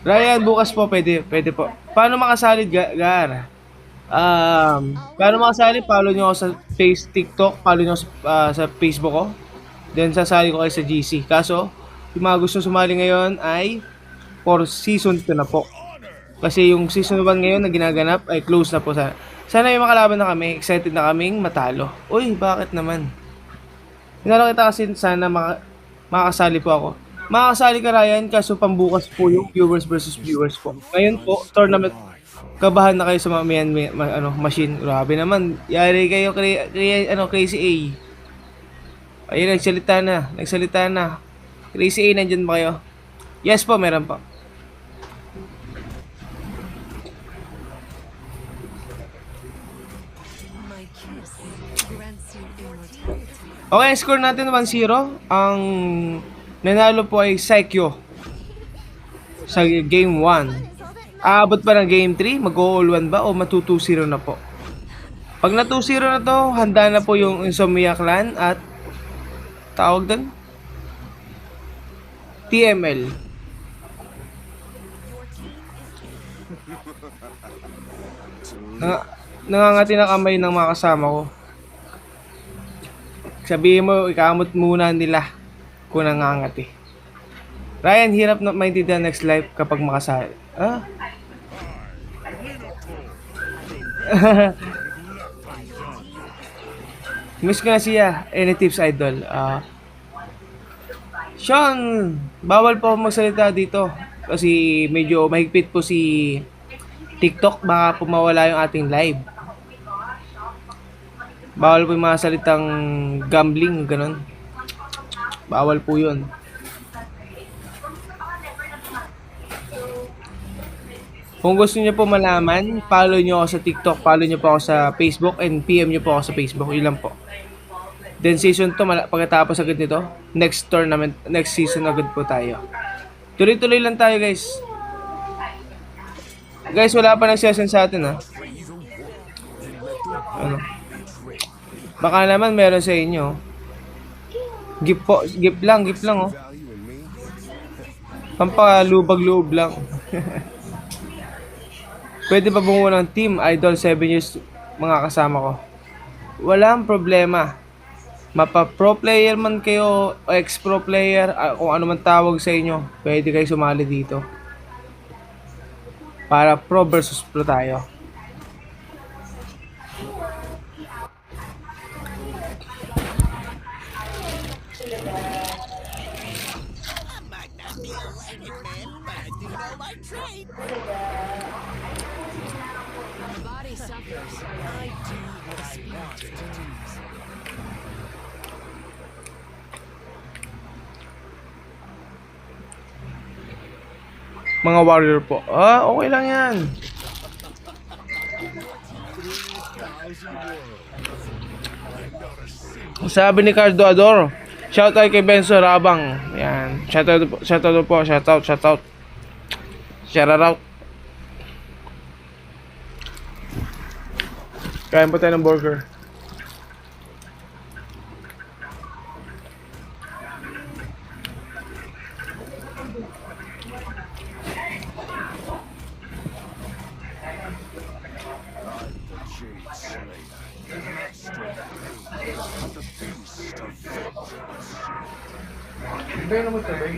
Ryan, bukas po, pwede po. Paano makasali, Gar? Paano makasali? Follow nyo ako sa TikTok, follow nyo ako sa Facebook ko. Then, sasali ko kayo sa GC. Kaso, yung mga gusto sumali ngayon ay for season 2 na po. Kasi yung season 1 ngayon na ginaganap ay close na po sana. Sana yung makalaban na kami, excited na kaming matalo. Uy, bakit naman? Hinala kita kasi sana makakasali po ako. Makakasali ka Ryan, kaso pambukas po yung viewers versus viewers po. Ngayon po, tournament, kabahan na kayo sa mga machine. Grabe naman. Yari kayo, Crazy A. Ayun, nagsalita na. Crazy A, nandyan ba kayo? Yes po, meron po. Okay, score natin 1-0. Ang nanalo po ay Saikyo sa game 1. Aabot pa ng game 3? Mag-all 1 ba o matu-2-0 na po? Pag na 2-0 na to, handa na po yung Insomnia Clan at tawag doon? TML. Nangangati na kamay ng mga kasama ko. Sabihin mo, ikamot muna nila kung nangangati. Ryan, hirap na maintindihan next life kapag makasali. Ah? Miss ko na siya. Any tips, idol? Sean, bawal po magsalita dito. Kasi medyo mahigpit po si TikTok. Baka po mawala yung ating live. Bawal po yung mga salitang gambling, ganun. Bawal po yun. Kung gusto niyo po malaman, follow niyo ako sa TikTok, follow niyo po ako sa Facebook, and PM niyo po ako sa Facebook. Yun lang po. Then season 2, pagkatapos agad nito, next tournament, next season agad po tayo. Tuloy-tuloy lang tayo guys. Guys, wala pa nag-session sa atin ha. Ano? Baka naman meron sa inyo. Gift po, gift lang oh. Pampalubag-loob lang. Pwede pa bumuo ng team, Idol 7 years mga kasama ko. Walang problema. Mapa-pro player man kayo o ex-pro player, kung ano man tawag sa inyo, pwede kayo sumali dito. Para pro versus pro tayo. Mga warrior po. Okay lang yan. Sabi ni Cardo Ador, shoutout kay Benzo Rabang. Yan. Shoutout po. Shoutout. Shoutout. Kain po tayo ng burger. Kaya naman sabay.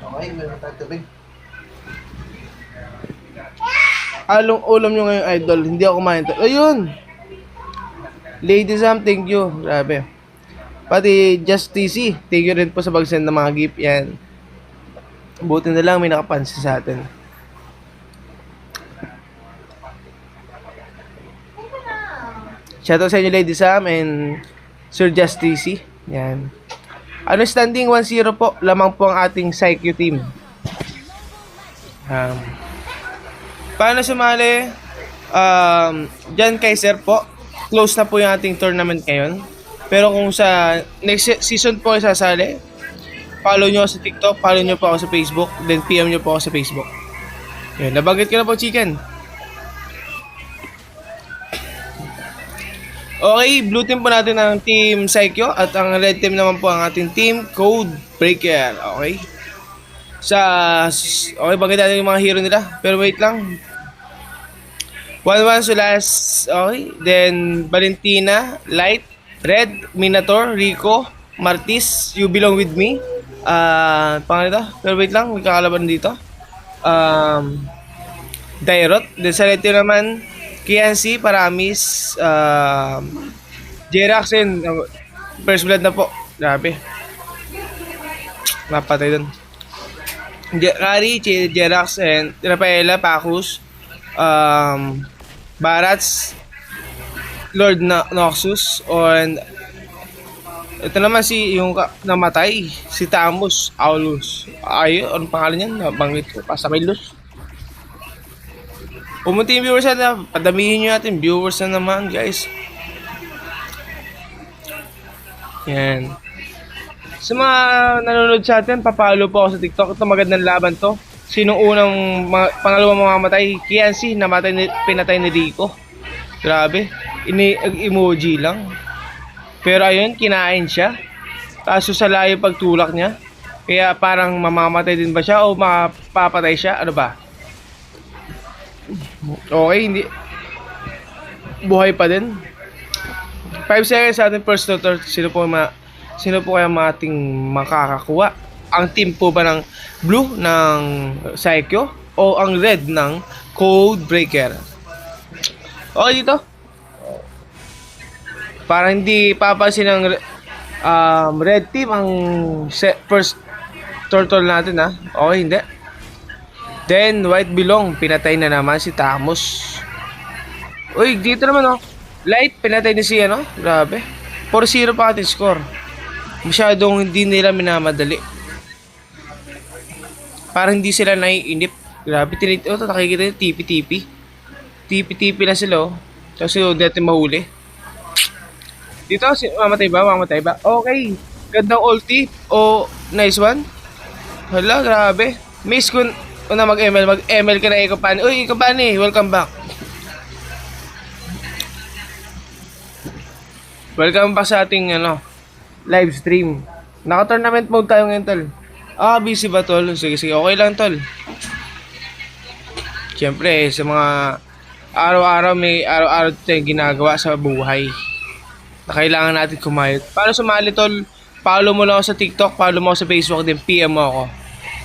Okay, meron tayong tubig. Along ulam nyo ngayon, idol. Hindi ako kumain. Ayun! Lady Sam, thank you. Grabe. Pati Just TC, thank you rin po sa pag-send ng mga gift. Yan. Buti na lang may nakapansin sa atin. Shoutout sa inyo, Lady Sam and Sir Just TC. Yan. Ano standing 1-0 po? Lamang po ang ating Psycho team. Paano sumali? Diyan kay Sir po, close na po yung ating tournament ngayon. Pero kung sa next season po ay sasali, follow nyo ako sa TikTok, follow nyo po ako sa Facebook, then PM nyo po ako sa Facebook. Yun, nabanggit ko na po, chicken. Okay, blue team po natin ang Team Psycho at ang red team naman po ang ating Team Code Breaker. Okay? Okay, bagay natin yung mga hero nila. Pero wait lang. 1-1 Sulas. Okay. Then, Valentina, Light, Red, Minotaur, Rico, Martis, You Belong With Me. Pangalan ito. Pero wait lang, may kakalaban dito. Dairot. Then sa red team naman, Kianci, Paramis, Jeraxen, first blood na po. Grabe. Napatay dun. Kari, Jerax, and Rafaela, Pacus, Barats, Lord Noxus, and ito naman yung namatay, si Tamus, Aulus. Anong pangalan yan? Nabanggit ko, Pasamilus. Pumunti yung viewers na, padamihin nyo natin, viewers na naman guys. Yan. Sa mga nanonood sa atin, papalo po ako sa TikTok. Ito magandang laban to. Sinong unang pangalawang mamamatay? Kianci, pinatay ni Rico. Grabe. Emoji lang. Pero ayun, kinain siya. Kaso sa layo pagtulak niya. Kaya parang mamamatay din ba siya o mapapatay siya? Ano ba? Okay, hindi. Buhay pa din. 5 seconds sa ating first tutor. Sino po kaya ating makakakuha? Ang team po ba ng blue ng Psycho o ang red ng Code Breaker? Okay dito. Para hindi papansin ng red team ang first turtle natin ha. Okay, hindi. Then white belong, pinatay na naman si Tamus. Uy, dito naman oh. Light, pinatay ni si ano. Grabe. 4-0 pa ating score. Masyadong hindi nila minamadali. Parang hindi sila naiinip. Grabe, nakikita nyo, tipi-tipi. Tipi-tipi na sila, oh. Tapos yung natin mahuli. Dito, mamatay ba? Okay. Gandang ulti. Oh, nice one. Hala, grabe. Miss ko na mag-ML ka na Ikopani. Uy, Ikopani, welcome back. Welcome back sa ating live stream. Naka-tournament mode tayo ngayon, tol. Busy ba, tol? Sige, okay lang, tol. Siyempre, sa mga araw-araw tayong ginagawa sa buhay na kailangan natin kumayot. Paano sumali, tol? Follow mo lang ako sa TikTok, follow mo ako sa Facebook, din PM mo ako.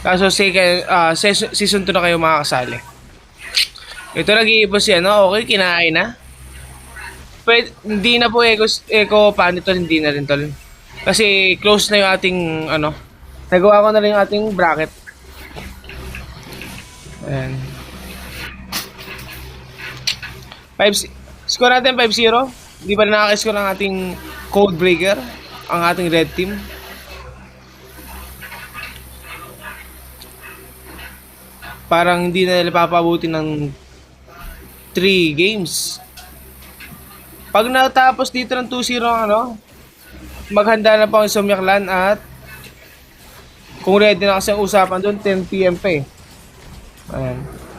Kaso season 2 na kayo makakasali. Ito nag-iipon siya, okay, kinain na. Pwede, hindi na po eco pan ito, hindi na rin tol. Kasi close na yung ating nagawa ko na rin yung ating bracket. Ayan. Score natin 5-0. Hindi pa rin nakaka-score ang ating Code Breaker, ang ating red team. Parang hindi na nila papabuti ng 3 games. Pag natapos dito ng 2-0 maghanda na po ang Insomnia Clan at kung ready na kasi ang usapan doon, 10 PM pa eh. Ayan.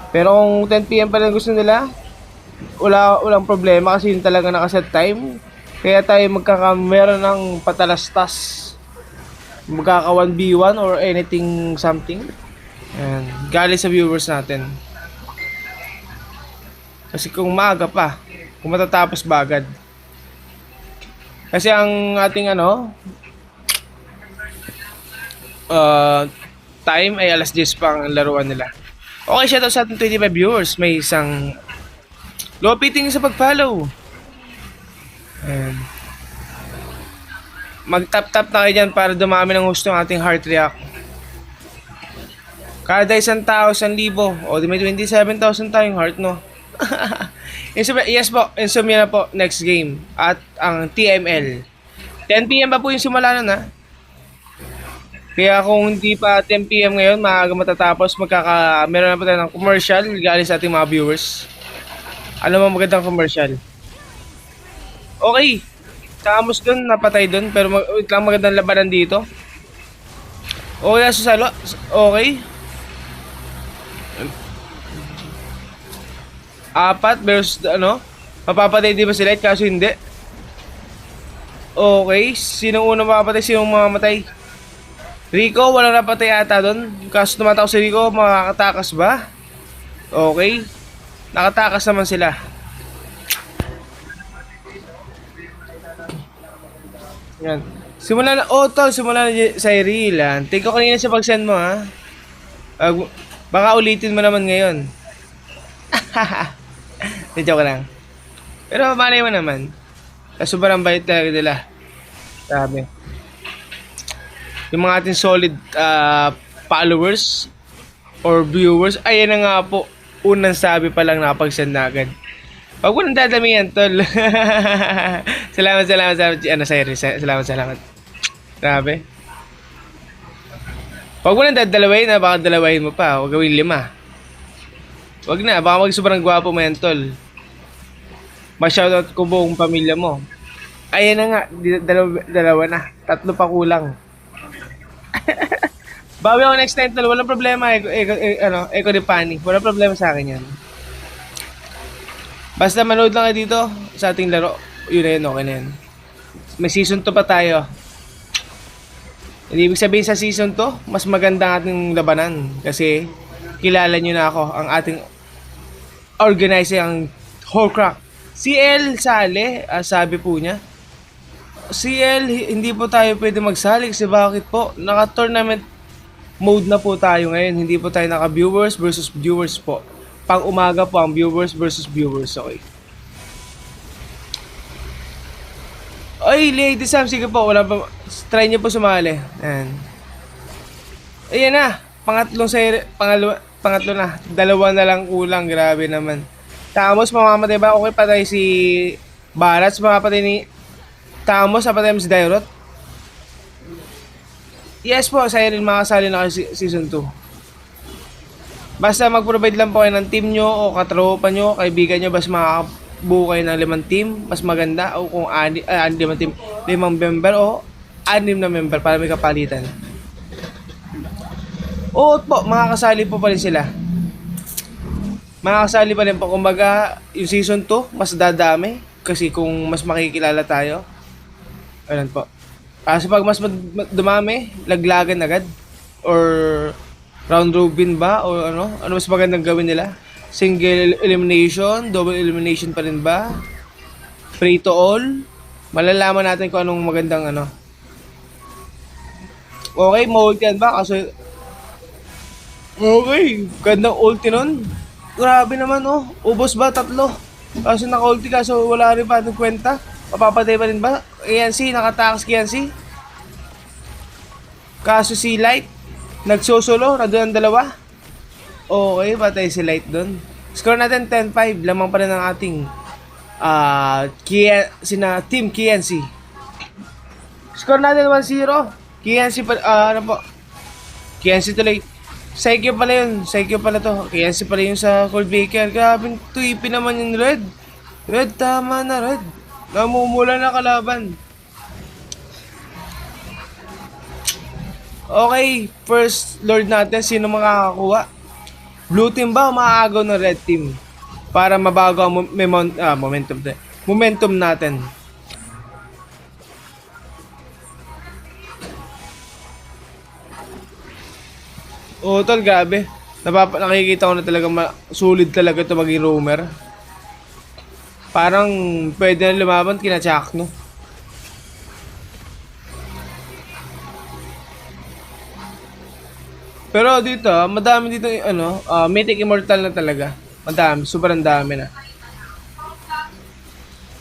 Pero kung 10 PM pa rin gusto nila, walang problema kasi yun talaga nakaset time. Kaya tayo meron ng patalastas. Magkaka 1v1 or anything something. Ayan. Galing sa viewers natin. Kasi kung maaga pa, kung matatapos ba agad. Kasi ang ating time ay alas 10 pa ang laruan nila. Okay, shoutout sa ating 25 viewers. May isang lopiting sa pag-follow. Ayan. Mag-tap-tap na kayo dyan para dumami ng gusto ng ating heart react. Kada 1,000, 1,000. O, di may 27,000 tayong heart, no? Yes po, Insomnia na po next game. At ang TML 10 PM pa po yung simula nun ha. Kaya kung hindi pa 10 PM ngayon, maaga matatapos. Meron na po tayo ng commercial galing sa ating mga viewers. Ano mang magandang commercial? Okay. Tamos dun, napatay dun. Pero wait lang, magandang labanan dito. Okay, susalo. Okay. Apat versus ano? Mapapatay di ba sila? Kaso hindi. Okay. Sinong unang mapapatay? Sinong mamamatay? Rico, walang napatay ata doon. Kaso tumatakot si Rico, makakatakas ba? Okay. Nakatakas naman sila. Yan. Simula na, oh tol, simula na sa Irilan. Take ko kanina sa pag-send mo ha. Baka ulitin mo naman ngayon. Di joke lang. Pero malay mo naman. Sobrang bait talaga nila. Sabi. Yung mga ating solid followers or viewers, ayan na nga po. Unang sabi pa lang nakapag-send na agad. Huwag mo nang dadamihan, tol. salamat. Ano, sorry. Salamat. Grabe. Huwag mo nang dadalawahin na, baka dalawahin mo pa. Huwag gawin 5. Huwag na, baka mag-sobrang gwapo mo yan, tol. Ma-shoutout ko buong pamilya mo. Ayan na nga, dalawa na. 3 pa kulang. Bawi ako next time, tol. Walang problema. Eko ni Pani. Walang problema sa akin yan. Basta manood lang kayo dito sa ating laro. Yun na yun, okay na yun. May season 2 pa tayo. Hindi ibig sabihin sa season 2, mas maganda ang ating labanan. Kasi kilala nyo na ako, ang ating organizer, ang Horcrux. CL Sale, sabi po niya. CL, hindi po tayo pwede magsali kasi bakit po? Naka-tournament mode na po tayo ngayon. Hindi po tayo naka-viewers versus viewers po. Pang umaga po ang viewers versus viewers. Okay. Ay, Lady Sam, sige po. Wala pa. Try nyo po sumali. Ayan. Ayan na. Pangatlo na. 2 na lang kulang. Grabe naman. Tamos, mamamatay ba? Okay, patay si Barats. Mamamatay ni Tamos. Mamamatay mo si Dairot. Yes po, Siren, makasali na kayo season 2. Basta mag-provide lang po kayo ng team nyo o katropa nyo, kaibigan nyo, basta makakabuo kayo ng 5 team, mas maganda. O kung 5 team, 5 member o 6 na member para may kapalitan. Oo po, makakasali po pa rin sila. Makakasali pa rin po. Kumbaga, yung season 2, mas dadami. Kasi kung mas makikilala tayo. Ayun po. Kasi pag mas dumami, laglagan agad. Or round robin ba? O ano? Ano mas magandang gawin nila? Single elimination? Double elimination pa rin ba? Free to all? Malalaman natin kung anong magandang ano. Okay, ma-ulti yan ba? Kaso okay, gandang ulti nun. Grabe naman oh. Ubos ba? 3. Kaso naka-ulti kaso wala rin pa ng kwenta. Mapapatay pa rin ba? KNC, nakatakas KNC. Kaso si Light, nagsosolo, nandun ang 2. Okay, patay si Light dun. Score natin 10-5. Lamang pa rin ang ating Team KNC. Score natin 1-0. KNC pa, ano po? KNC tuloy. Psycho pala yun. Psycho pala to. KNC pala yun sa Cold Baker. Grabe, tuipi naman yung Red. Red, tama na Red. Namumula na kalaban. Okay, first Lord natin, sino makakakuha? Blue team ba o maaagaw ng red team? Para mabago ang momentum natin. Oo, tol, grabe. Nakikita ko na talaga sulit talaga ito maging roamer. Parang pwede na lumaban kina Chak, no? Pero dito, madami dito ano, Mythic Immortal na talaga. Madami, sobrang dami na.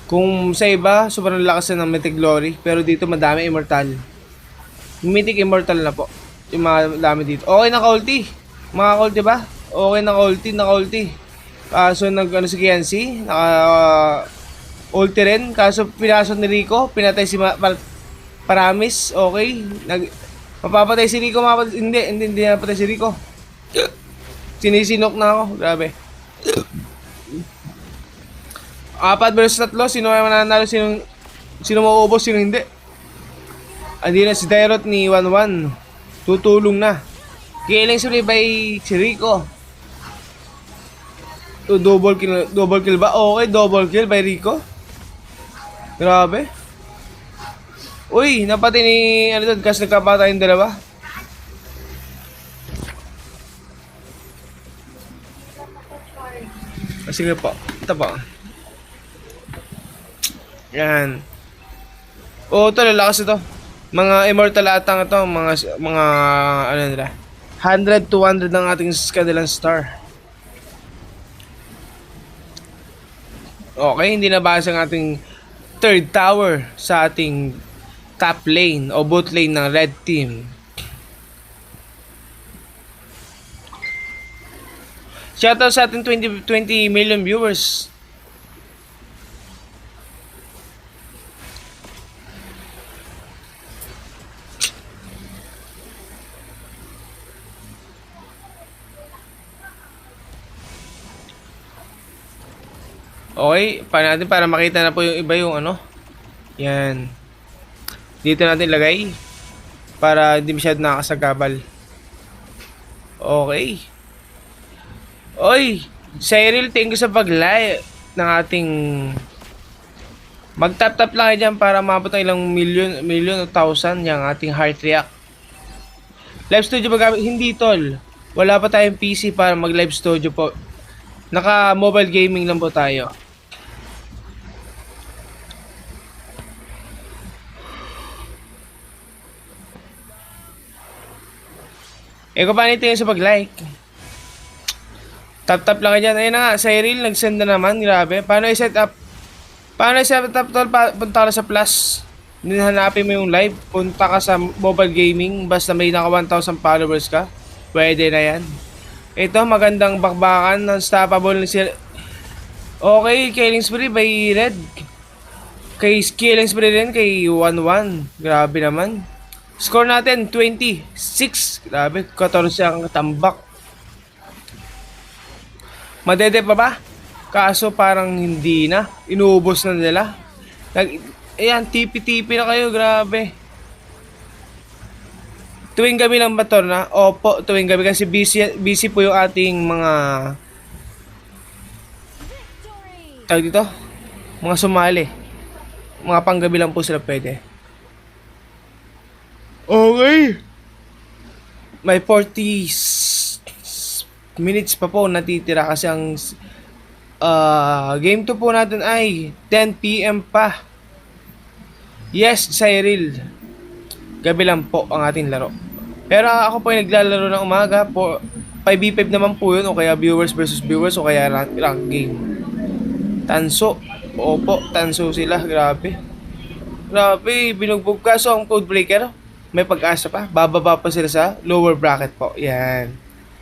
Kung sa iba, sobrang lakas na ng Mythic Glory. Pero dito, madami Immortal. Mythic Immortal na po. Yung mga dami dito. Okay, naka-ulti. Maka-ulti ba? Okay, naka-ulti. Kaso nag-ano si KNC, naka-ulti rin. Kaso pinasok ni Rico, pinatay si Paramis. Okay, mapapatay si Rico, hindi napatay si Rico. Sinisinok na ako, grabe. Apat versus tatlo. Sino ay mananalo? Sino mauubos? Sino hindi? Andi na si Dairot ni 1-1. Tutulong na. Killing spree by si Rico. Double kill ba? Okay, double kill by Rico. Grabe. Uy, napati ni ano doon kasi nagkapatay yung dalawa. Sige po. Ito po. Yan. Oo, ito lalakas ito. Mga immortal atang ito, mga ano nila. 100 to 100 ng ating kanilang star. Okay, hindi nabasa ang ating third tower sa ating top lane o bot lane ng red team. Shoutout sa ating 20 million viewers. Okay, paano natin para makita na po yung iba yung ano. Yan. Dito natin lagay para hindi masyado nakakasagabal. Okay. Oy, Cyril, thank you sa pag-live ng ating mag-tap-tap lang kayo dyan para maabot ng ilang million o thousand yung ating heart react. Live studio ba gamit? Hindi, tol. Wala pa tayong PC para mag-live studio po. Naka-mobile gaming lang po tayo. Kung paano tingin sa pag-like? Tap-tap lang ka dyan. Ayun na nga, Cyril, nag-send na naman. Grabe. Paano i-set up? Paano i-set up, tol? Punta ka sa plus. Hanapin mo yung live. Punta ka sa mobile gaming. Basta may naka 1,000 followers ka. Pwede na yan. Ito, magandang bakbakan. Unstoppable na sila. Okay, Killing Spree by Red. Kay Killing Spree rin, kay 1-1. Grabe naman. Score natin, 26. Grabe, 14 ang tambak. Madede pa ba? Kaso parang hindi na. Inuubos na nila. Ayan, tipi-tipi na kayo, grabe. Tuwing gabi lang ba to na? Opo, tuwing gabi kasi busy po yung ating mga tawag dito? Mga sumali. Mga panggabi lang po sila pwede. Okay. May 40 minutes pa po natitira kasi ang game 2 po natin ay 10 PM pa. Yes, Cyril. Gabi lang po ang ating laro. Pero ako po ay naglalaro ng umaga po. 5v5 naman po yun o kaya viewers versus viewers o kaya rank game. Tanso. Opo, tanso sila. Grabe. Grabe, binugbog ka. So ang code breaker, may pag-asa pa. Bababa pa sila sa lower bracket po. Yan.